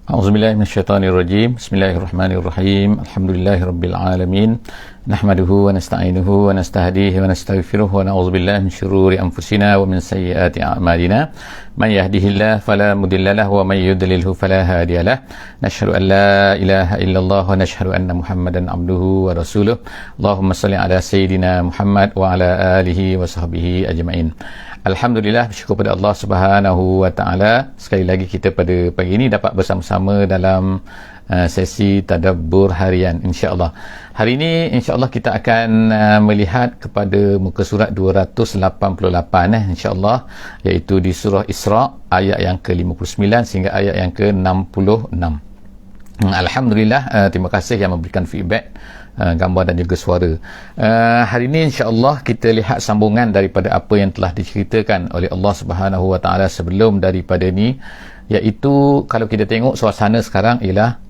A'udzubillahi minasyaitonirrajim. Bismillahirrahmanirrahim. Alhamdulillahirabbil alamin. Nahmaduhu wa nasta'inuhu wa nastahdihi wa nastaghfiruh wa na'udzubillahi min syururi anfusina wa min sayyiati a'malina. Man yahdihillahu fala mudhillalah wa man yudlilhu fala hadiyalah. Nashhadu an la ilaha illallah wa nashhadu anna Muhammadan abduhu wa rasuluh. Allahumma shalli ala sayidina Muhammad wa ala alihi wa sahbihi ajma'in. Alhamdulillah, bersyukur pada Allah Subhanahu wa taala. Sekali lagi kita pada pagi ini dapat bersama-sama dalam sesi tadabbur harian, insya-Allah. Hari ini insya-Allah kita akan melihat kepada muka surat 288 insya-Allah, iaitu di surah Isra ayat yang ke-59 sehingga ayat yang ke-66. Alhamdulillah, terima kasih yang memberikan feedback gambar dan juga suara. Hari ini insya-Allah kita lihat sambungan daripada apa yang telah diceritakan oleh Allah Subhanahu wa taala sebelum daripada ni, iaitu kalau kita tengok suasana sekarang ialah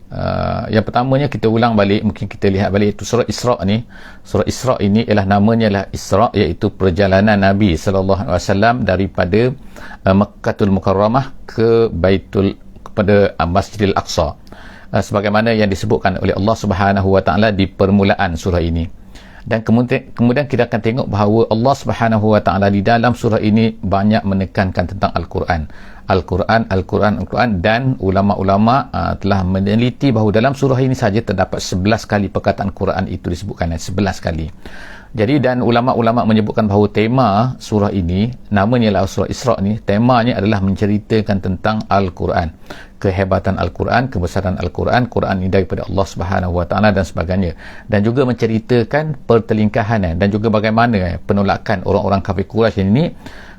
yang pertamanya kita ulang balik, mungkin kita lihat balik, itu surah Isra ni. Surah Isra ini ialah namanya ialah Isra, iaitu perjalanan Nabi sallallahu alaihi wasallam daripada Makkahul Mukarramah kepada Masjidil Aqsa, sebagaimana yang disebutkan oleh Allah Subhanahu wa taala di permulaan surah ini. Dan kemudian kita akan tengok bahawa Allah Subhanahu wa taala di dalam surah ini banyak menekankan tentang Al-Quran, dan ulama-ulama telah meneliti bahawa dalam surah ini saja terdapat 11 kali perkataan Quran itu disebutkan, 11 kali. Jadi, dan ulama-ulama menyebutkan bahawa tema surah ini, namanya ialah surah Isra ni, temanya adalah menceritakan tentang Al-Quran, kehebatan Al-Quran, kebesaran Al-Quran, Quran ini daripada Allah Subhanahu wa taala dan sebagainya, dan juga menceritakan pertelingkahan dan juga bagaimana penolakan orang-orang kafir Quraisy ini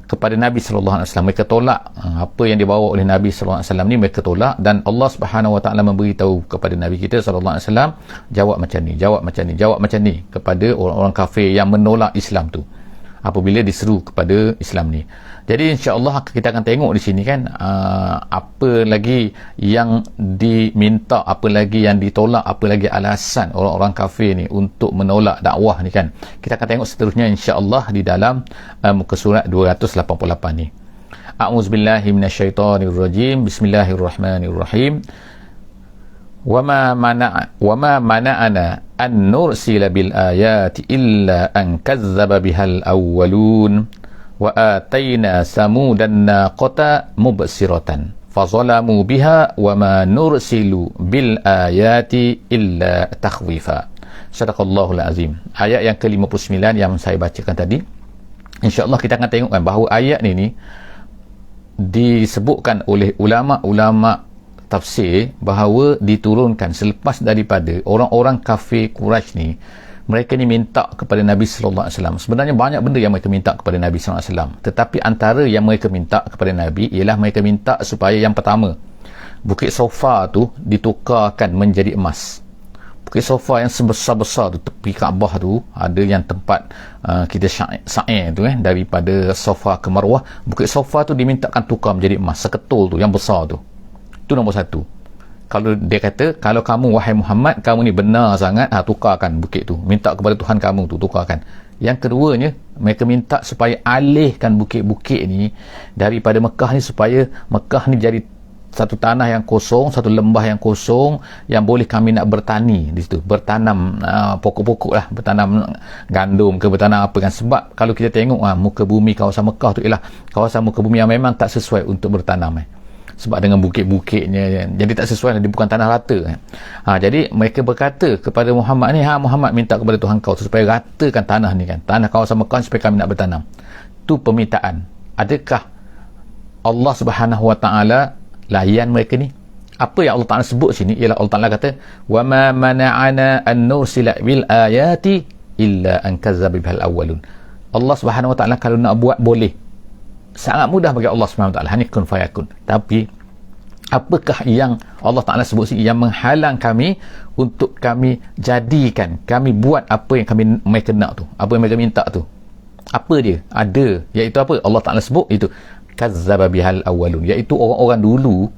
kepada Nabi sallallahu alaihi wasallam. Mereka tolak apa yang dibawa oleh Nabi sallallahu alaihi wasallam ni, mereka tolak, dan Allah Subhanahu wa taala memberitahu kepada Nabi kita sallallahu alaihi wasallam, jawab macam ni kepada orang-orang kafir yang menolak Islam tu apabila diseru kepada Islam ni. Jadi insya-Allah kita akan tengok di sini kan, apa lagi yang diminta, apa lagi yang ditolak, apa lagi alasan orang-orang kafir ni untuk menolak dakwah ni kan. Kita akan tengok seterusnya insya-Allah di dalam muka surat 288 ni. A'udzubillahi minasyaitonirrajim. Bismillahirrahmanirrahim. Wama mana'ana an nursila bil ayati illa an kazzaba bihal awwalun wa atayna samudan naqata mubsiratan fazalamu biha wama nursilu bil ayati illa takhwifa. Sadaqallahul azim. Ayat yang ke-59 yang saya bacakan tadi. Insya-Allah kita akan tengokkan bahawa ayat ni disebutkan oleh ulama-ulama tafsir bahawa diturunkan selepas daripada orang-orang kafir Quraisy ni, mereka ni minta kepada Nabi sallallahu alaihi wasallam. Sebenarnya banyak benda yang mereka minta kepada Nabi sallallahu alaihi wasallam, tetapi antara yang mereka minta kepada Nabi ialah mereka minta supaya yang pertama, Bukit Safa tu ditukarkan menjadi emas. Bukit Safa yang sebesar-besar tu, tepi Kaabah tu, ada yang tempat kita sa'i tu daripada Safa ke Marwah, Bukit Safa tu dimintakan tukar menjadi emas, seketul tu yang besar tu. Itu nombor satu. Kalau dia kata, kalau kamu wahai Muhammad, kamu ni benar sangat, tukarkan bukit tu, minta kepada Tuhan kamu tu, tukarkan. Yang keduanya, mereka minta supaya alihkan bukit-bukit ni daripada Mekah ni, supaya Mekah ni jadi satu tanah yang kosong, satu lembah yang kosong, yang boleh kami nak bertani di situ, bertanam pokok-pokok lah, bertanam gandum ke, bertanam apa kan. Sebab kalau kita tengok muka bumi kawasan Mekah tu ialah kawasan muka bumi yang memang tak sesuai untuk bertanam sebab dengan bukit-bukitnya, jadi tak sesuai, dia bukan tanah rata. Jadi mereka berkata kepada Muhammad ni, Muhammad minta kepada Tuhan kau supaya ratakan tanah ni kan, tanah kawasan Mekah supaya kami nak bertanam. Tu permintaan. Adakah Allah Subhanahu wa taala layan mereka ni? Apa yang Allah Taala sebut sini ialah Allah Taala kata, wa ma mana'ana an nursila bil ayati illa an kazzaba bihal awwalun. Allah Subhanahu wa taala kalau nak buat boleh, sangat mudah bagi Allah SWT, hanya kun fayakun. Tapi apakah yang Allah Ta'ala sebut sini yang menghalang kami untuk kami jadikan, kami buat apa yang mereka nak tu, apa yang mereka minta tu? Apa dia? Ada, iaitu apa? Allah Ta'ala sebut itu kazzaba bihal awwalun, iaitu orang-orang dulu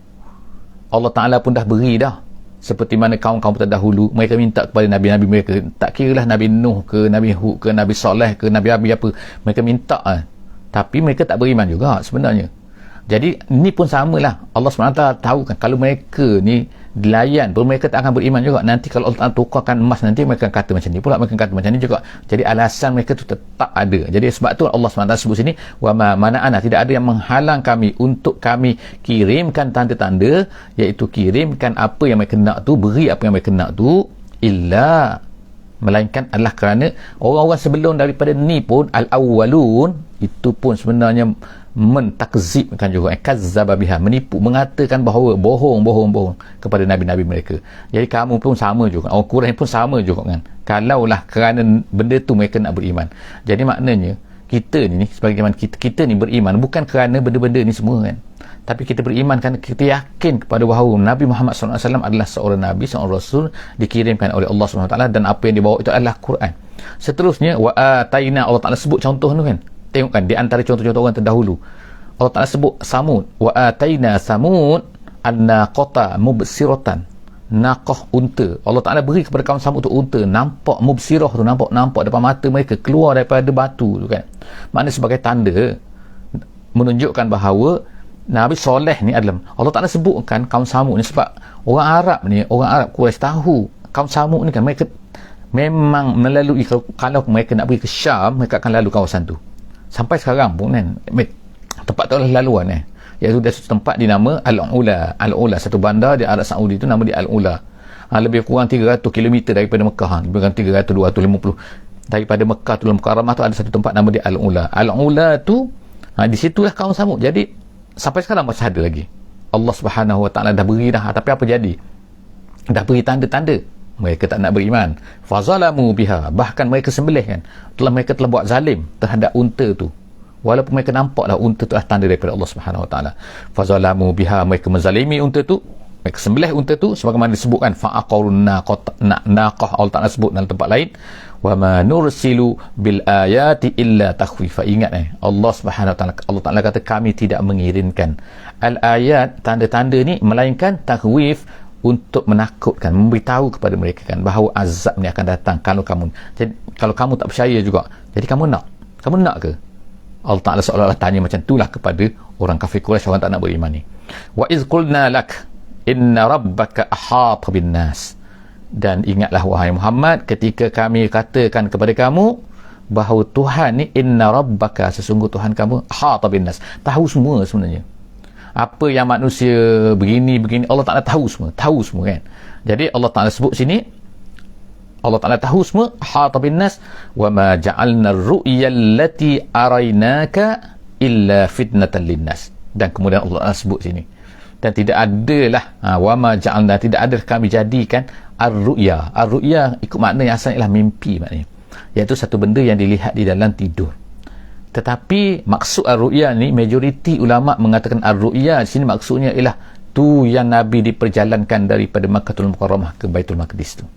Allah Ta'ala pun dah beri dah. Seperti mana kaum-kaum terdahulu, mereka minta kepada Nabi-Nabi mereka, tak kiralah Nabi Nuh ke, Nabi Hud ke, Nabi Saleh ke, Nabi Abi apa, mereka minta tapi mereka tak beriman juga sebenarnya. Jadi ni pun samalah, Allah SWT tahu kan kalau mereka ni dilayan pun mereka tak akan beriman juga. Nanti kalau Allah tukarkan emas, nanti mereka akan kata macam ni pula, mereka akan kata macam ni juga. Jadi alasan mereka tu tetap ada. Jadi sebab tu Allah SWT sebut sini, wa ma mana'ana, tidak ada yang menghalang kami untuk kami kirimkan tanda-tanda, iaitu kirimkan apa yang mereka nak tu, beri apa yang mereka nak tu, illa, melainkan adalah kerana orang-orang sebelum daripada ni pun al-awwalun, itu pun sebenarnya mentakzibkan juga, kazzaba biha, menipu, mengatakan bahawa bohong kepada nabi-nabi mereka. Jadi kamu pun sama juga, orang Quraisy pun sama juga kan, kalaulah kerana benda tu mereka nak beriman. Jadi maknanya kita ni sebagaimana kita ni beriman bukan kerana benda-benda ni semua kan, tapi kita beriman kerana kita yakin kepada bahawa Nabi Muhammad SAW adalah seorang Nabi, seorang Rasul dikirimkan oleh Allah SWT, dan apa yang dibawa itu adalah Quran. Seterusnya, wa ataina, Allah Ta'ala sebut contoh tu kan, tengok kan, di antara contoh-contoh orang terdahulu Allah Ta'ala sebut Samud, wa ataina Samud an-naqata mubsiratan, naqah, unta. Allah Ta'ala beri kepada kaum Samud tu unta, nampak mubsirah tu, nampak depan mata mereka, keluar daripada batu tu kan. Maknanya sebagai tanda menunjukkan bahawa Nabi Soleh ni adalah, Allah Ta'ala sebutkan kaum Samud ni sebab orang Arab ni, orang Arab Quraisy tahu kaum Samud ni kan mereka memang melalui, kalau mereka nak pergi ke Syam, mereka akan lalu kawasan tu. Sampai sekarang pun kan tempat tu adalah laluan iaitu dia satu tempat dinama Al-Ula, satu bandar di Arab Saudi tu nama dia Al-Ula. Lebih kurang 300 km daripada Mekah, lebih kurang 300-250 daripada Mekah tu, Mukarramah tu ada satu tempat nama dia Al-Ula tu, di situlah kaum Samud. Jadi sampai sekarang masih ada lagi. Allah Subhanahu Wa Ta'ala dah beri dah, tapi apa jadi? Dah beri tanda-tanda, mereka tak nak beriman. Fazalamu biha, bahkan mereka sembelih kan, mereka telah buat zalim terhadap unta tu, walaupun mereka nampaklah unta tu adalah tanda daripada Allah Subhanahu Wa Ta'ala. Fazalamu biha, mereka menzalimi unta tu, mereka sembelih unta tu sebagaimana disebutkan fa'aqarun naqah, Allah Ta'ala sebut dalam tempat lain, wa ma nursilu bil ayati illa takhwifa. Ingat Allah Subhanahu Wa Ta'ala, Allah Ta'ala kata kami tidak mengirimkan al ayat, tanda-tanda ni, melainkan takhwif, untuk menakutkan, memberitahu kepada mereka kan bahawa azab ni akan datang kalau kamu, jadi kalau kamu tak percaya juga, jadi kamu nak ke? Allah Ta'ala seolah-olah tanya macam itulah kepada orang kafir Quraisy, orang tak nak beriman ni. Wa iz qulna lak inna rabbaka ahata bin nas, dan ingatlah wahai Muhammad ketika kami katakan kepada kamu bahawa Tuhan ni, inna rabbaka, sesungguh Tuhan kamu, ahata bin nas, tahu semua sebenarnya. Apa yang manusia begini Allah Ta'ala tahu semua kan. Jadi Allah Ta'ala sebut sini, Allah Ta'ala tahu semua, ahata bin nas, wa ma ja'alna ar-ru'ya allati araynaka illa fitnatan linnas. Dan kemudian Allah Ta'ala sebut sini, dan tidak adalah wa ma ja'alna, tidak ada kami jadikan ar-ru'ya ikut makna yang asalnya ialah mimpi, maknanya iaitu satu benda yang dilihat di dalam tidur. Tetapi maksud ar-ru'ya ni, majoriti ulama mengatakan ar-ru'ya di sini maksudnya ialah tu yang Nabi diperjalankan daripada Makkahul Mukarramah ke Baitul Maqdis tu,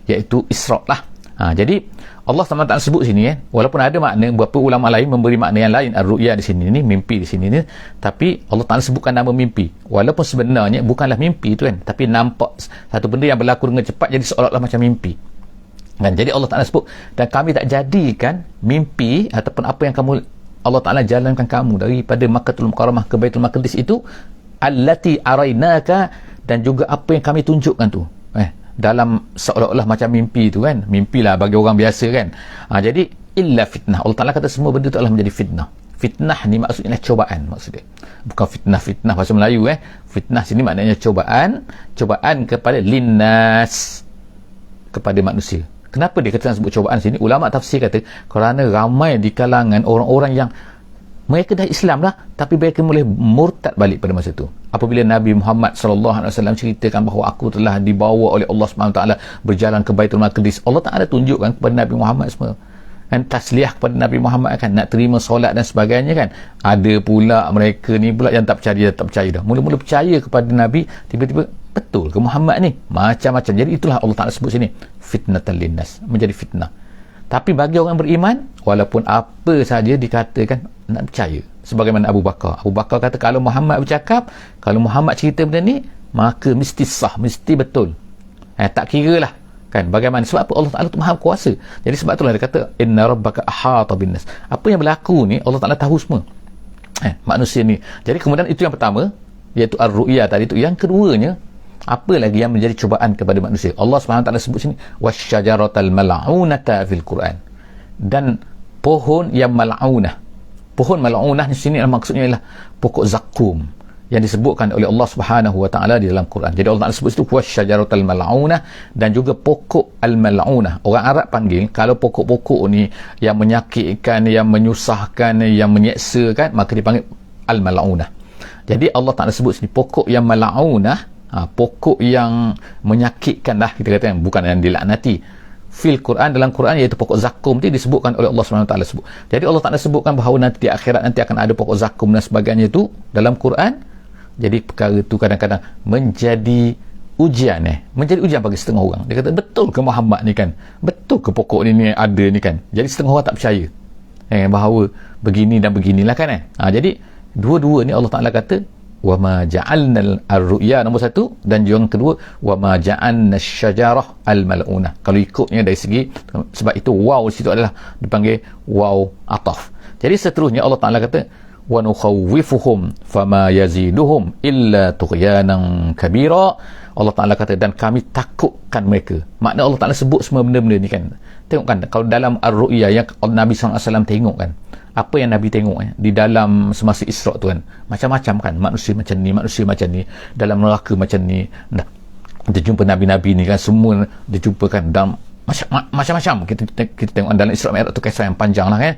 iaitu Isra' lah. Jadi Allah SWT sebut sini walaupun ada makna, beberapa ulama lain memberi makna yang lain ar-ru'ya di sini ni, mimpi di sini ni, tapi Allah Ta'ala sebutkan nama mimpi, walaupun sebenarnya bukanlah mimpi tu kan, tapi nampak satu benda yang berlaku dengan cepat, jadi seolah-olah macam mimpi kan. Jadi Allah Ta'ala sebut, dan kami tak jadikan mimpi ataupun apa yang Allah Ta'ala jalankan kamu daripada Makkahul Mukarramah ke Baitul Maqdis itu, allati araynaka, dan juga apa yang kami tunjukkan tu dalam seolah-olah macam mimpi tu kan, mimpilah bagi orang biasa kan. Jadi illa fitnah, Allah Ta'ala kata semua benda tu adalah menjadi fitnah. Fitnah ni maksudnya cobaan, maksudnya bukan fitnah bahasa Melayu fitnah sini maknanya cobaan kepada linnas, kepada manusia. Kenapa dia kata sebut cobaan sini? Ulama tafsir kata kerana ramai di kalangan orang-orang yang mereka dah Islam lah, tapi mereka boleh murtad balik pada masa itu. Apabila Nabi Muhammad SAW ceritakan bahawa aku telah dibawa oleh Allah SWT berjalan ke Baitul Maqdis, Allah Ta'ala tunjukkan kepada Nabi Muhammad semua kan, tasliah kepada Nabi Muhammad kan, nak terima solat dan sebagainya kan. Ada pula mereka ni pula yang tak percaya dah. Mula-mula percaya kepada Nabi, tiba-tiba betul ke Muhammad ni? Macam-macam. Jadi itulah Allah Ta'ala sebut sini fitnatan linnas, menjadi fitnah. Tapi bagi orang beriman, walaupun apa saja dikatakan, nak percaya. Sebagaimana Abu Bakar kata kalau Muhammad bercakap, kalau Muhammad cerita benda ni, maka mesti sah, mesti betul. Tak kira lah kan bagaimana, sebab apa? Allah Ta'ala tu maha kuasa. Jadi sebab itulah dia kata inna rabbaka ahata bin nas, apa yang berlaku ni Allah Ta'ala tahu semua. manusia ni. Jadi kemudian itu yang pertama, iaitu ar-ru'ya tadi itu. Yang keduanya, apa lagi yang menjadi cubaan kepada manusia? Allah SWT sebut sini wasyajaratal mal'unata fil Quran, dan pohon yang mal'unah. Pohon mal'unah di sini maksudnya ialah pokok zakum yang disebutkan oleh Allah Subhanahu wa taala di dalam Quran. Jadi Allah Taala sebut itu wasyajaratal mal'unah, dan juga pokok al-mal'unah. Orang Arab panggil kalau pokok-pokok ni yang menyakitkan, yang menyusahkan, yang menyeksakan, maka dipanggil al-mal'unah. Jadi Allah Taala sebut sini pokok yang mal'unah, pokok yang menyakitkan lah, kita kata, bukan yang dilaknati. Fil Quran, dalam Quran, iaitu pokok zakum itu disebutkan oleh Allah SWT sebut. Jadi Allah Taala sebutkan bahawa nanti di akhirat nanti akan ada pokok zakum dan sebagainya itu dalam Quran. Jadi perkara itu kadang-kadang menjadi ujian menjadi ujian bagi setengah orang. Dia kata, betul ke Muhammad ni kan? Betul ke pokok ni ada ni kan? Jadi setengah orang tak percaya bahawa begini dan beginilah kan. Jadi dua-dua ni Allah Taala kata wa ma ja'alna ar-ru'ya, nombor satu, dan yang kedua wa ma ja'alna asy-syajarah al-mal'unah. Kalau ikutnya dari segi, sebab itu waw di situ adalah dipanggil waw ataf. Jadi seterusnya Allah Taala kata wa nukhawwifuhum fama yaziduhum illa tughyanan kabira. Allah Taala kata, dan kami takutkan mereka. Makna Allah Taala sebut semua benda-benda ni kan. Tengok kan, kalau dalam ar-ru'ya yang Nabi SAW tengok kan, apa yang Nabi tengok di dalam semasa Isra' tu kan, macam-macam kan, manusia macam ni, dalam neraka macam ni. Dia jumpa Nabi-Nabi ni kan, semua dia jumpa kan dalam macam-macam. Kita tengok dalam Isra' Mi'raj tu kisah yang panjang lah kan.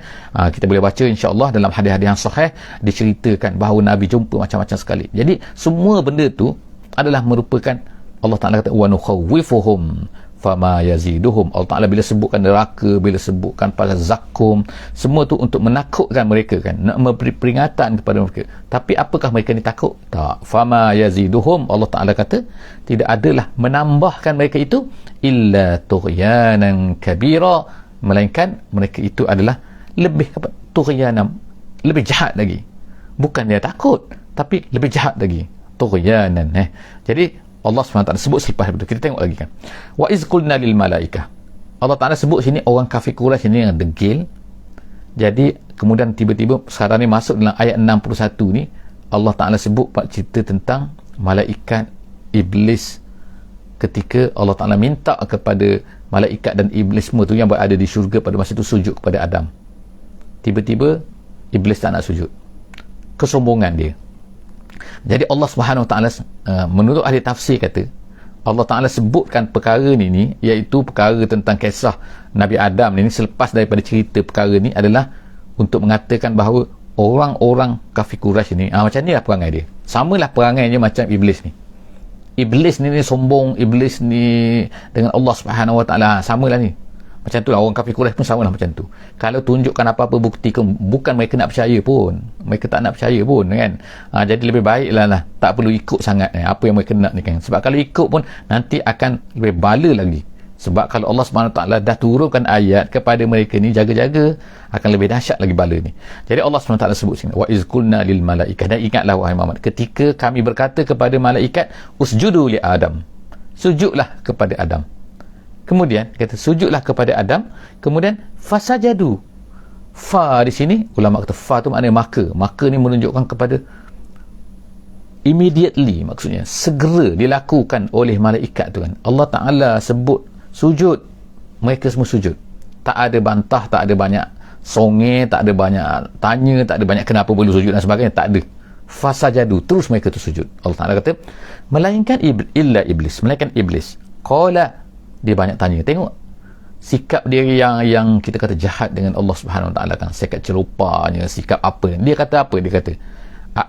Kita boleh baca insya-Allah dalam hadis-hadis yang sahih, diceritakan bahawa Nabi jumpa macam-macam sekali. Jadi semua benda tu adalah merupakan, Allah Ta'ala kata wa nukhawwifuhum fama yaziduhum. Allah Ta'ala bila sebutkan neraka, bila sebutkan pada zakum, semua tu untuk menakutkan mereka kan, nak memberi peringatan kepada mereka. Tapi apakah mereka ni takut? Tak. Fama yaziduhum, Allah Ta'ala kata tidak adalah menambahkan mereka itu illa tughyanan kabira, melainkan mereka itu adalah lebih kepada tughyanan, lebih jahat lagi. Bukan dia takut, tapi lebih jahat lagi, tughyanan. Jadi Allah SWT sebut selepas itu, kita tengok lagi kan, wa iz qulna lil malaikah. Allah Ta'ala sebut sini orang kafir Quraisy ini yang degil. Jadi kemudian tiba-tiba sekarang ni masuk dalam ayat 61 ni, Allah Ta'ala sebut cerita tentang malaikat iblis ketika Allah Ta'ala minta kepada malaikat dan iblis semua tu yang berada di syurga pada masa itu sujud kepada Adam. Tiba-tiba iblis tak nak sujud, kesombongan dia. Jadi Allah Subhanahu Wa Taala, menurut ahli tafsir kata, Allah Ta'ala sebutkan perkara ni iaitu perkara tentang kisah Nabi Adam ni selepas daripada cerita perkara ni adalah untuk mengatakan bahawa orang-orang kafir Quraisy ni macam ni lah perangai dia, samalah perangainya macam iblis ni. Iblis ni sombong, iblis ni dengan Allah Subhanahu Wa Taala samalah ni. Macam tu lah, orang kafir Quraisy pun sama lah macam tu. Kalau tunjukkan apa-apa bukti, bukan mereka nak percaya pun, mereka tak nak percaya pun kan. Jadi lebih baiklah lah, tak perlu ikut sangat apa yang mereka nak ni kan. Sebab kalau ikut pun nanti akan lebih bala lagi. Sebab kalau Allah SWT dah turunkan ayat kepada mereka ni, jaga-jaga, akan lebih dahsyat lagi bala ni. Jadi Allah SWT sebut sini wa iz qulna lil malaikah, dan ingatlah wahai Muhammad ketika kami berkata kepada malaikat usjudu li Adam, sujudlah kepada Adam. Kemudian kata sujudlah kepada Adam, kemudian fasajadu. Fa di sini ulama kata fa tu maknanya maka ni menunjukkan kepada immediately, maksudnya segera dilakukan oleh malaikat tu kan. Allah Ta'ala sebut sujud, mereka semua sujud, tak ada bantah, tak ada banyak songe, tak ada banyak tanya, tak ada banyak kenapa perlu sujud dan sebagainya, tak ada. Fasajadu, terus mereka tu sujud. Allah Ta'ala kata melainkan illa iblis, melainkan iblis qala, dia banyak tanya. Tengok sikap dia yang kita kata jahat dengan Allah Subhanahu Wa Taala kan, sikap celupanya, sikap apa. Dia kata apa? Dia kata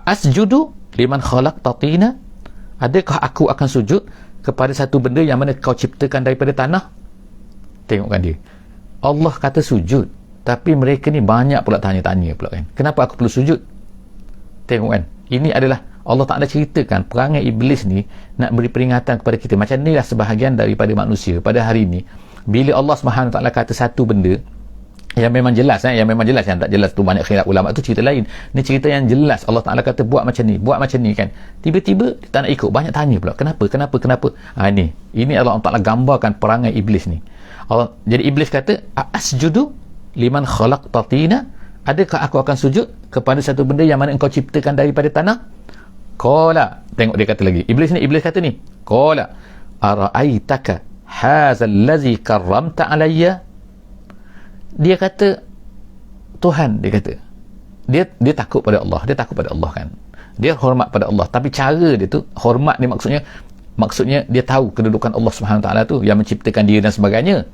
asjudu liman khalaqta tina, adakah aku akan sujud kepada satu benda yang mana kau ciptakan daripada tanah? Tengokkan dia, Allah kata sujud, tapi mereka ni banyak pula tanya-tanya pula kan, kenapa aku perlu sujud? Tengok kan, ini adalah Allah Ta'ala ceritakan perangai iblis ni nak beri peringatan kepada kita. Macam inilah sebahagian daripada manusia pada hari ini. Bila Allah Subhanahu Ta'ala kata satu benda yang memang jelas, yang memang jelas, yang tak jelas tu banyak khilaf ulama, tu cerita lain. Ni cerita yang jelas, Allah Ta'ala kata buat macam ni kan, tiba-tiba dia tak nak ikut, banyak tanya pula, kenapa? Ini Allah Ta'ala gambarkan perangai iblis ni. Jadi iblis kata asjudu liman khalaqta tina, adakah aku akan sujud kepada satu benda yang mana engkau ciptakan daripada tanah? Qala, tengok dia kata lagi, iblis kata ni, qala ara'aitaka hadzal ladzi karramta alayya. Dia kata, Tuhan, dia takut pada Allah, kan, dia hormat pada Allah, tapi cara dia tu, hormat ni maksudnya dia tahu kedudukan Allah Subhanahu Taala tu yang menciptakan dia dan sebagainya,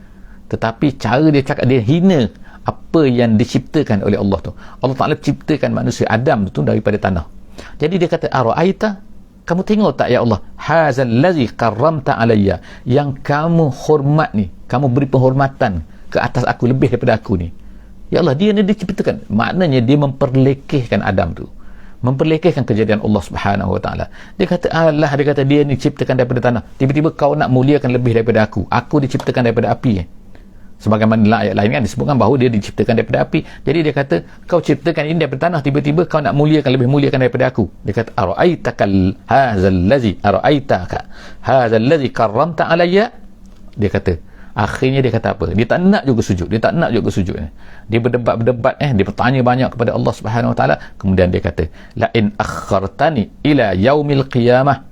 tetapi cara dia cakap, dia hina apa yang diciptakan oleh Allah tu. Allah Taala ciptakan manusia Adam tu daripada tanah. Jadi dia kata, ara'aita, kamu tengok tak ya Allah, hadzal ladzi karramta alayya, yang kamu hormat ni, kamu beri penghormatan ke atas aku lebih daripada aku ni. Ya Allah, dia ni diciptakan, maknanya dia memperlekehkan Adam tu, memperlekehkan kejadian Allah Subhanahu Wa Taala. Dia kata, Allah, dia kata dia ni diciptakan daripada tanah, tiba-tiba kau nak muliakan lebih daripada aku diciptakan daripada api. Sebagaimana dalam ayat lain kan disebutkan bahawa dia diciptakan daripada api. Jadi dia kata, kau ciptakan ini daripada tanah, tiba-tiba kau nak lebih muliakan daripada aku. Dia kata, ara'aitaka hadzal ladzi karramta alayya. Dia kata, akhirnya dia kata apa? Dia tak nak juga sujud. Dia berdebat, dia bertanya banyak kepada Allah Subhanahu Wa Taala. Kemudian dia kata, la in akhartani ila yaumil qiyamah,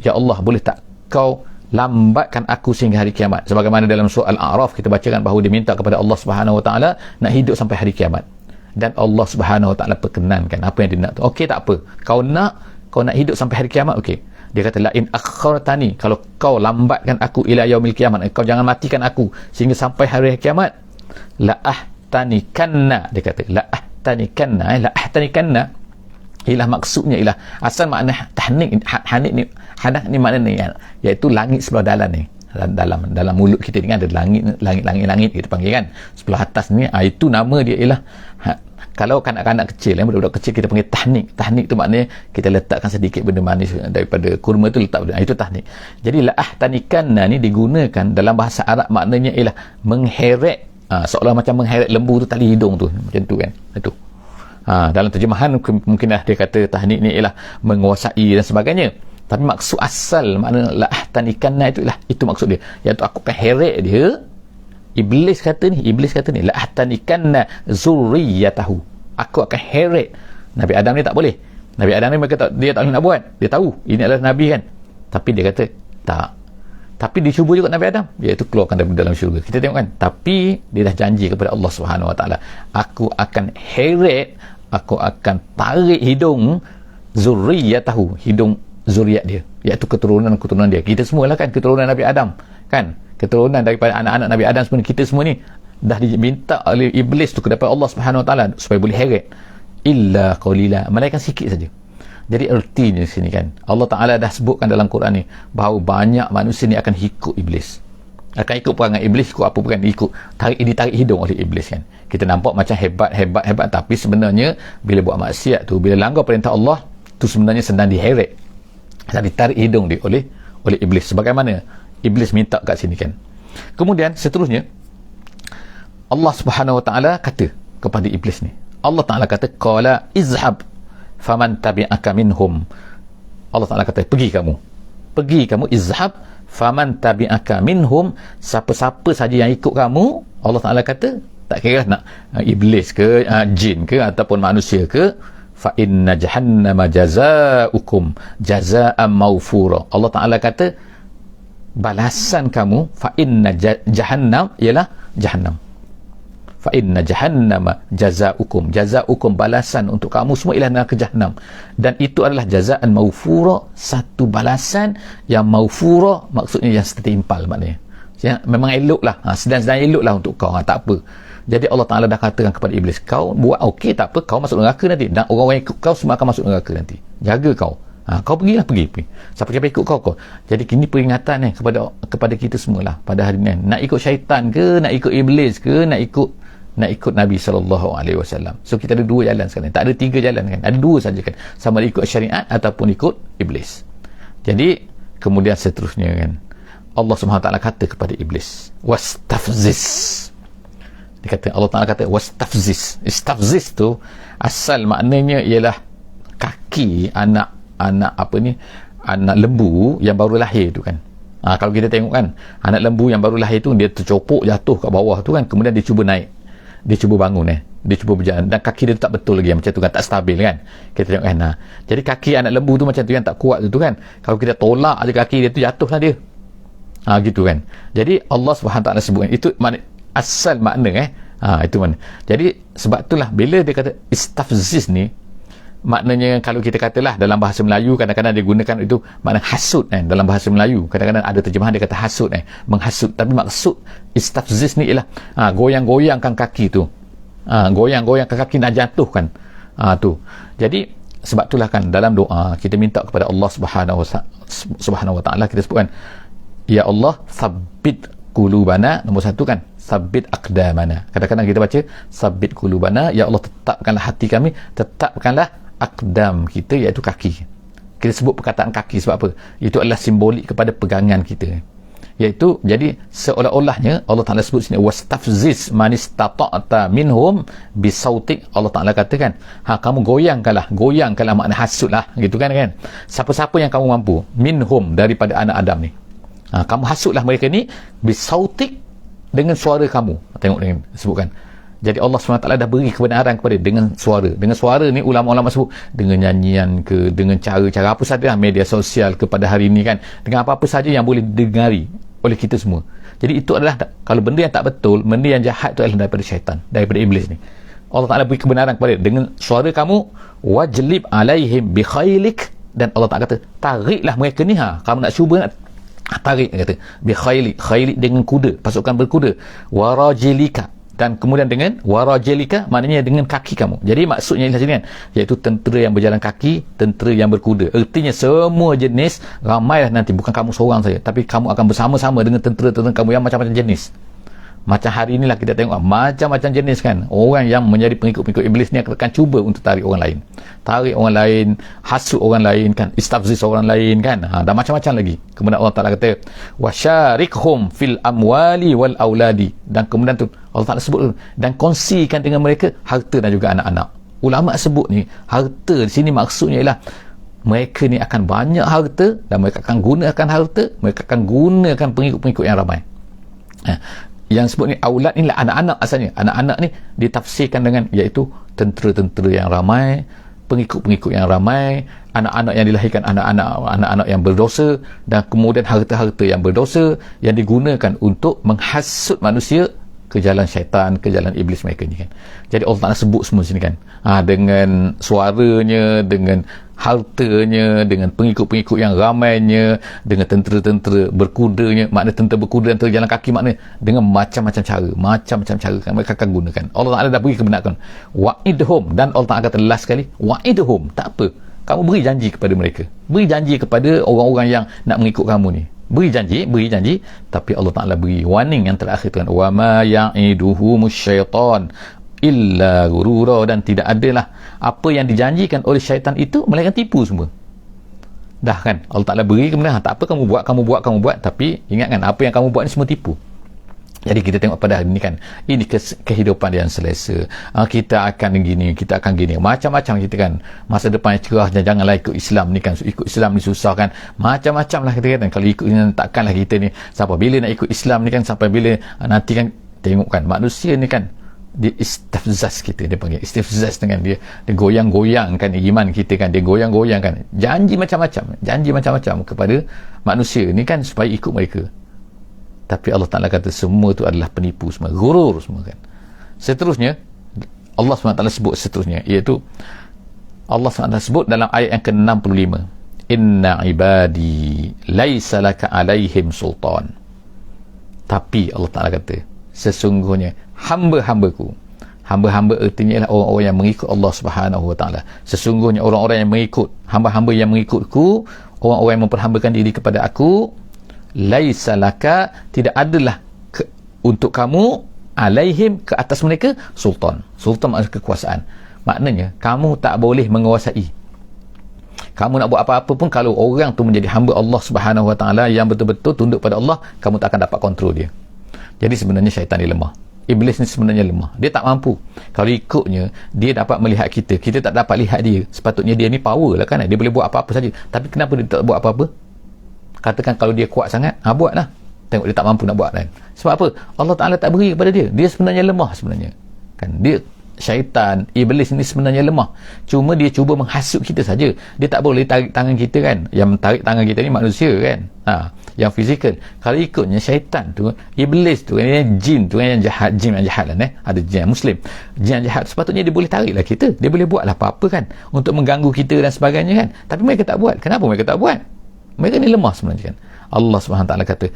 ya Allah, boleh tak kau lambatkan aku sehingga hari kiamat? Sebagaimana dalam surah Al-A'raf kita bacakan bahawa dia minta kepada Allah Subhanahu Wa Taala nak hidup sampai hari kiamat, dan Allah Subhanahu Wa Taala perkenankan apa yang dia nak tu. Okey, tak apa, kau nak hidup sampai hari kiamat, okey. Dia kata, la in akhartani, kalau kau lambatkan aku ila yaumil kiamat, kau jangan matikan aku sehingga sampai hari kiamat, la ahtanikanna. Dia kata la ahtanikanna ialah maksudnya ialah asal makna hanik ni makna ni, iaitu langit sebelah dalam ni, dalam mulut kita ni kan ada langit kita panggil kan, sebelah atas ni, itu nama dia ialah kalau kanak-kanak kecil, budak-budak kecil kita panggil tahnik tu maknanya kita letakkan sedikit benda manis daripada kurma tu, letak itu tahnik. Jadi la ahtanikanna ni digunakan dalam bahasa Arab, maknanya ialah mengheret, seolah macam mengheret lembu tu tali hidung tu, macam tu kan, itu. Dalam terjemahan mungkin dia kata tahnik ni ialah menguasai dan sebagainya, tapi maksud asal makna la ahtanikanna itu maksud dia, iaitu aku akan heret dia. Iblis kata ni la ahtanikanna zurriyatahu, aku akan heret. Nabi Adam ni tak boleh. Nabi Adam ni dia tak boleh nak buat, dia tahu ini adalah Nabi kan, tapi dia kata tak. Tapi dicuba juga Nabi Adam, iaitu keluarkan dari dalam syurga. Kita tengok kan, tapi dia dah janji kepada Allah Subhanahu Wa Taala, aku akan heret, aku akan tarik hidung zurriyatahu, hidung zuriat dia, iaitu keturunan dia. Kita semualah kan keturunan Nabi Adam kan, keturunan daripada anak-anak Nabi Adam semua, kita semua ni dah diminta oleh iblis tu kepada Allah Subhanahu Wa Taala supaya boleh heret, illa qalila, melainkan sikit saja. Jadi artinya sini kan, Allah Ta'ala dah sebutkan dalam Quran ni bahawa banyak manusia ni akan ikut iblis, akan ikut perangai iblis. Ikut apa? Bukan ikut ditarik hidung oleh iblis kan. Kita nampak macam hebat, tapi sebenarnya bila buat maksiat tu, bila langgar perintah Allah tu, sebenarnya sedang diheret, sedang ditarik hidung dia oleh iblis, sebagaimana iblis minta kat sini kan. Kemudian seterusnya Allah Subhanahu Wa Ta'ala kata kepada iblis ni, Allah Ta'ala kata, qala izhab faman tabi'aka minhum. Allah Ta'ala kata, pergi kamu, izhab faman tabi'aka minhum, siapa-siapa saja yang ikut kamu. Allah Ta'ala kata, tak kira nak iblis ke, jin ke, ataupun manusia ke, fa inna jahannama jazaukum jazaa'an mawfura. Allah Ta'ala kata, balasan kamu, fa inna jahannam ialah jahannam, fa inna jahannama jazaukum, balasan untuk kamu semua ialah neraka jahannam, dan itu adalah jazaan maufura, satu balasan yang maufura, maksudnya yang setimpal, maknanya memang eloklah, sedang-sedang eloklah untuk kau, tak apa. Jadi Allah Ta'ala dah katakan kepada iblis, kau buat okey tak apa, kau masuk neraka nanti, dan orang-orang ikut kau semua akan masuk neraka nanti, jaga kau. Kau pergilah, pergi siapa ikut kau. Jadi kini peringatan kepada kita semualah pada hari ni, nak ikut syaitan ke, nak ikut iblis ke, nak ikut Nabi SAW. So kita ada dua jalan sekarang, tak ada tiga jalan kan, ada dua saja kan, sama ada ikut syariat ataupun ikut iblis. Jadi kemudian seterusnya kan, Allah SWT kata kepada iblis, wastafziz. Dia kata, Allah Ta'ala kata wastafziz. Istafziz tu asal maknanya ialah kaki anak lembu yang baru lahir tu kan. Kalau kita tengok kan, anak lembu yang baru lahir tu, dia tercopok jatuh kat bawah tu kan, kemudian dia cuba naik, dia cuba bangun dia cuba berjalan dan kaki dia tu tak betul lagi macam tu kan, tak stabil kan, kita tengok kan. Jadi kaki anak lembu tu macam tu kan, tak kuat tu kan, kalau kita tolak je kaki dia tu, jatuhlah dia. Gitu kan. Jadi Allah SWT sebut itu makna asal makna itu mana. Jadi sebab itulah bila dia kata istafziz ni, maknanya kalau kita katalah dalam bahasa Melayu kadang-kadang dia gunakan itu makna hasud kan. Dalam bahasa Melayu kadang-kadang ada terjemahan dia kata hasud menghasut, tapi maksud istafziz ni ialah goyang-goyangkan kaki tu, goyang-goyangkan kaki nak jatuhkan tu. Jadi sebab itulah kan dalam doa kita minta kepada Allah Subhanahu Wa Taala, kita sebutkan ya Allah sabbit qulubana, nombor satu kan, sabbit aqdamana. Kadang-kadang kita baca sabbit qulubana, ya Allah tetapkanlah hati kami, tetapkanlah aqdam kita, iaitu kaki. Kita sebut perkataan kaki sebab apa? Itu adalah simbolik kepada pegangan kita, iaitu jadi seolah-olahnya Allah Ta'ala sebut sini wastafziz man istata'ta minhum bisautik. Allah Ta'ala katakan kamu goyangkanlah makna hasudlah gitu kan, siapa-siapa yang kamu mampu, minhum daripada anak Adam ni, kamu hasudlah mereka ni bisautik, dengan suara kamu. Tengok dengan sebutkan. Jadi Allah SWT dah beri kebenaran kepada dengan suara. Dengan suara ni ulama-ulama sebut dengan nyanyian ke, dengan cara-cara apa saja media sosial kepada hari ini kan, dengan apa-apa saja yang boleh didengari oleh kita semua. Jadi itu adalah, kalau benda yang tak betul, benda yang jahat itu adalah daripada syaitan, daripada iblis ni. Allah Ta'ala beri kebenaran kepada dengan suara kamu, wajlib alaihim bi khailik, dan Allah Ta'ala kata tariklah mereka ni, kamu nak cuba nak tarik, kata bi khailik dengan kuda, pasukan berkuda, warajilika, dan kemudian dengan warajilika maknanya dengan kaki kamu. Jadi maksudnya di sini kan, iaitu tentera yang berjalan kaki, tentera yang berkuda. Artinya semua jenis ramailah nanti, bukan kamu seorang saja, tapi kamu akan bersama-sama dengan tentera-tentera kamu yang macam-macam jenis. Macam hari inilah kita tengok macam-macam jenis kan, orang yang menjadi pengikut-pengikut iblis ni akan cuba untuk tarik orang lain, hasut orang lain kan, istafziz orang lain kan, dan macam-macam lagi. Kemudian Allah Ta'ala kata wasyarikhum fil amwali wal auladi, dan kemudian tu Allah Ta'ala sebut dan kongsikan dengan mereka harta dan juga anak-anak. Ulama sebut ni harta di sini maksudnya ialah mereka ni akan banyak harta, dan mereka akan gunakan harta, mereka akan gunakan pengikut-pengikut yang ramai. Yang sebut ni aulad ni lah anak-anak asalnya. Anak-anak ni ditafsirkan dengan iaitu tentera-tentera yang ramai, pengikut-pengikut yang ramai, anak-anak yang dilahirkan anak-anak yang berdosa, dan kemudian harta-harta yang berdosa yang digunakan untuk menghasut manusia ke jalan syaitan, ke jalan iblis mereka ni kan. Jadi Allah Ta'ala sebut semua sini kan, dengan suaranya, dengan hartanya, dengan pengikut-pengikut yang ramainya, dengan tentera-tentera berkudanya, makna tentera berkuda dan terjalan kaki, makna dengan macam-macam cara kan mereka akan gunakan. Allah Ta'ala dah beri kebenaran wa'idhum, dan Allah Ta'ala kata last sekali wa'idhum, tak apa, kamu beri janji kepada mereka, beri janji kepada orang-orang yang nak mengikut kamu ni, beri janji, tapi Allah Ta'ala beri warning yang terakhir tu kan, wa ma ya'iduhumus syaitan illa gurura, dan tidak adalah apa yang dijanjikan oleh syaitan itu melainkan tipu semua. Dah kan Allah Ta'ala beri kemudian tak apa, kamu buat, tapi ingat kan apa yang kamu buat ni semua tipu. Jadi kita tengok pada hari ni kan, ini kehidupan yang selesa, kita akan gini, macam-macam kita kan, masa depan yang cerah, janganlah ikut Islam ni kan, ikut Islam ni susah kan, macam-macam lah kita kata, kalau ikut ni takkanlah kita ni sampai bila nak ikut Islam ni kan, sampai bila nanti kan. Tengok kan manusia ni kan, dia istifzaz kita, dia panggil istifzaz dengan dia goyang-goyangkan iman kita kan, dia goyang-goyangkan janji macam-macam kepada manusia ni kan, supaya ikut mereka. Tapi Allah Ta'ala kata semua tu adalah penipu semua, gurur semua kan. Seterusnya Allah SWT sebut seterusnya, iaitu Allah SWT sebut dalam ayat yang ke-65, inna ibadi laisa laka alaihim sultan. Tapi Allah Ta'ala kata sesungguhnya hamba-hambaku, hamba-hamba artinya ialah orang-orang yang mengikut Allah Subhanahu Wa Ta'ala, sesungguhnya orang-orang yang mengikut, hamba-hamba yang mengikutku, orang-orang yang memperhambakan diri kepada aku, laisa laka, tidak adalah untuk kamu, alaihim, ke atas mereka, sultan maksud kekuasaan, maknanya kamu tak boleh menguasai. Kamu nak buat apa-apa pun, kalau orang tu menjadi hamba Allah Subhanahu Wa Ta'ala yang betul-betul tunduk pada Allah, kamu tak akan dapat kontrol dia. Jadi sebenarnya syaitan ni lemah, iblis ni sebenarnya lemah, dia tak mampu. Kalau ikutnya, dia dapat melihat kita tak dapat lihat dia. Sepatutnya dia ni power lah kan, dia boleh buat apa-apa saja, tapi kenapa dia tak buat apa-apa? Katakan kalau dia kuat sangat, buatlah. Tengok dia tak mampu nak buat kan. Sebab apa? Allah Ta'ala tak beri kepada dia. Dia sebenarnya lemah sebenarnya kan. Dia syaitan, iblis ni sebenarnya lemah. Cuma dia cuba menghasut kita saja. Dia tak boleh tarik tangan kita kan. Yang tarik tangan kita ni manusia kan. Yang fizikal. Kalau ikutnya syaitan tu, iblis tu, jin tu yang jahat, jin yang jahat lah. Ada jin yang muslim. Jin yang jahat sepatutnya dia boleh tariklah kita. Dia boleh buatlah apa-apa kan untuk mengganggu kita dan sebagainya kan. Tapi mereka tak buat. Kenapa mereka tak buat? Mereka ni lemah sebenarnya kan. Allah SWT kata,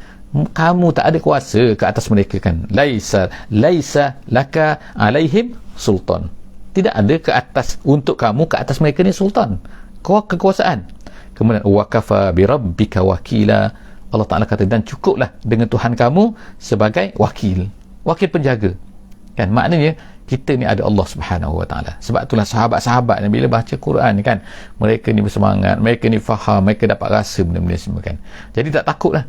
kamu tak ada kuasa ke atas mereka kan. Laisa laka alaihim sultan. Tidak ada ke atas untuk kamu ke atas mereka ni sultan, kekuasaan. Kemudian wakafa birabbika wakila. Allah Ta'ala kata, dan cukuplah dengan Tuhan kamu sebagai wakil penjaga kan. Maknanya kita ni ada Allah Subhanahu Wa Ta'ala. Sebab itulah sahabat-sahabat ni bila baca Quran ni kan, mereka ni bersemangat, mereka ni faham, mereka dapat rasa benda-benda semua kan. Jadi tak takut lah.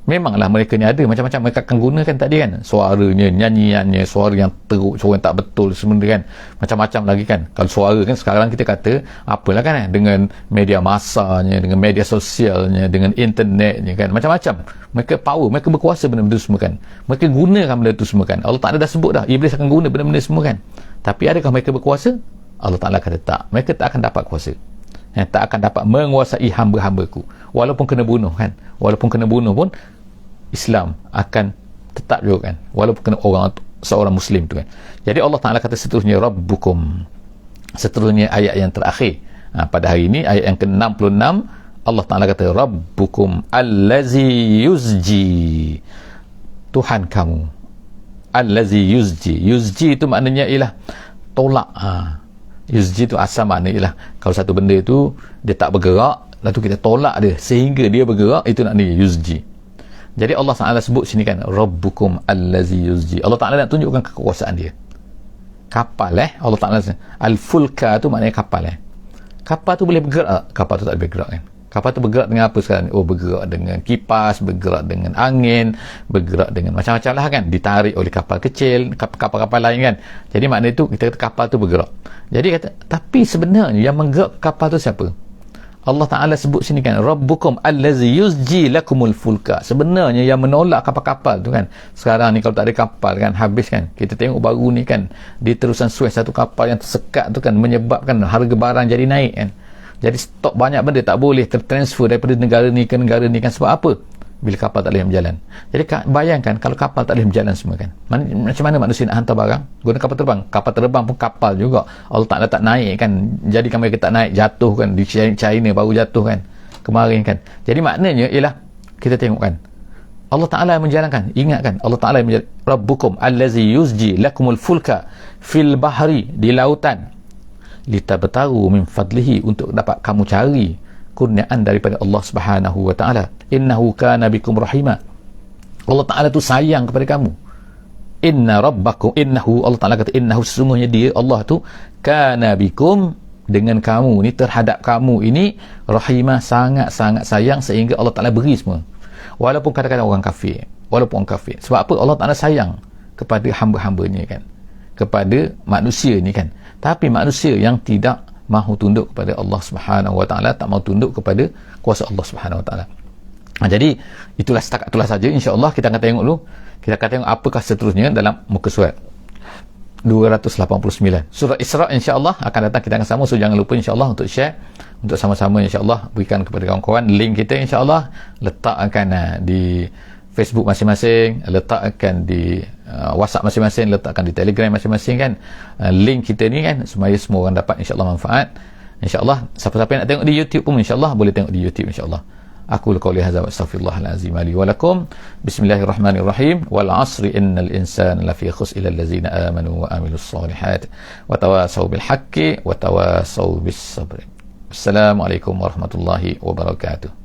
Memanglah mereka ni ada macam-macam mereka akan gunakan tadi kan, suaranya, nyanyiannya, suara yang teruk, suara yang tak betul semua kan, macam-macam lagi kan. Kalau suara kan sekarang kita kata apalah kan, dengan media masanya, dengan media sosialnya, dengan internetnya kan, macam-macam. Mereka power, mereka berkuasa benda-benda semua kan. Mereka gunakan benda tu semua kan. Allah Ta'ala dah sebut dah, iblis akan guna benda-benda semua kan. Tapi adakah mereka berkuasa? Allah Ta'ala kata tak. Mereka tak akan dapat kuasa. Tak akan dapat menguasai hamba-hambaku. Walaupun kena bunuh kan. Walaupun kena bunuh pun Islam akan tetap juga kan, walaupun kena seorang muslim tu kan. Jadi Allah Ta'ala kata seterusnya Rabbukum, seterusnya ayat yang terakhir pada hari ini, ayat yang ke-66. Allah Ta'ala kata Rabbukum allazi yuzji, Tuhan kamu allazi yuzji itu maknanya ialah tolak. Yuzji itu asal maknanya ialah kalau satu benda itu dia tak bergerak, lalu kita tolak dia sehingga dia bergerak, itu maknanya yuzji. Jadi Allah Ta'ala sebut sini kan Rabbukum allazi yuzji. Allah Ta'ala nak tunjukkan kekuasaan dia. Kapal Allah Ta'ala al-fulka tu maknanya kapal kapal tu boleh bergerak. Kapal tu tak boleh bergerak kan. Kapal tu bergerak dengan apa sekarang? Bergerak dengan kipas, bergerak dengan angin, bergerak dengan macam-macam lah kan. Ditarik oleh kapal kecil, kapal-kapal lain kan. Jadi maknanya tu kita kata kapal tu bergerak. Jadi kata, tapi sebenarnya yang menggerak kapal tu siapa? Allah Ta'ala sebut sini kan Rabbukum allazi yuzji lakumul fulka. Sebenarnya yang menolak kapal-kapal tu kan, sekarang ni kalau tak ada kapal kan, habis kan. Kita tengok baru ni kan, di terusan Suez satu kapal yang tersekat tu kan, menyebabkan harga barang jadi naik kan. Jadi stok banyak benda tak boleh tertransfer daripada negara ni ke negara ni kan. Sebab apa? Bila kapal tak boleh berjalan. Jadi bayangkan kalau kapal tak boleh berjalan semua kan, macam mana manusia nak hantar barang? Guna kapal terbang. Kapal terbang pun kapal juga, Allah Ta'ala tak naik kan. Jadi kan mereka tak naik, jatuh kan. Di China baru jatuh kan kemarin kan. Jadi maknanya ialah kita tengok kan, Allah Ta'ala menjalankan. Ingat kan, Allah Ta'ala menjalankan Rabbukum allazi yuzji lakumul fulka fil bahri, di lautan, litabtaru min fadlihi, untuk dapat kamu cari kurniaan daripada Allah Subhanahu Wa Ta'ala. Innahu kana bikum rahima. Allah Ta'ala tu sayang kepada kamu. Inna rabbakum, innahu, Allah Ta'ala kata innahu, sesungguhnya dia Allah tu, kana bikum, dengan kamu ni, terhadap kamu ini, rahimah, sangat-sangat sayang, sehingga Allah Ta'ala beri semua. Walaupun kadang-kadang orang kafir, sebab apa? Allah Ta'ala sayang kepada hamba-hambanya kan, kepada manusia ni kan. Tapi manusia yang tidak mahu tunduk kepada Allah Subhanahu Wa Ta'ala, tak mahu tunduk kepada kuasa Allah Subhanahu Wa Ta'ala. Jadi itulah, setakat itulah saja. InsyaAllah kita akan tengok dulu, kita akan tengok apakah seterusnya dalam muka surat 289 surah Isra. InsyaAllah akan datang, kita akan sama. So jangan lupa insyaAllah untuk share, untuk sama-sama insyaAllah berikan kepada kawan-kawan link kita. InsyaAllah letakkan di Facebook masing-masing, letakkan di WhatsApp masing-masing, letakkan di Telegram masing-masing kan, link kita ni kan, supaya semua orang dapat insyaAllah manfaat. InsyaAllah siapa-siapa yang nak tengok di YouTube pun insyaAllah boleh tengok di YouTube insyaAllah. Aku qouli hadza wa astaghfirullahalazim li wa lakum. Bismillahirrahmanirrahim. Wal 'asri innal insana lafi khusr illa allazina amanu wa amilus solihat wa tawasaw bil haqqi wa tawasaw bis sabr. Assalamualaikum warahmatullahi wabarakatuh.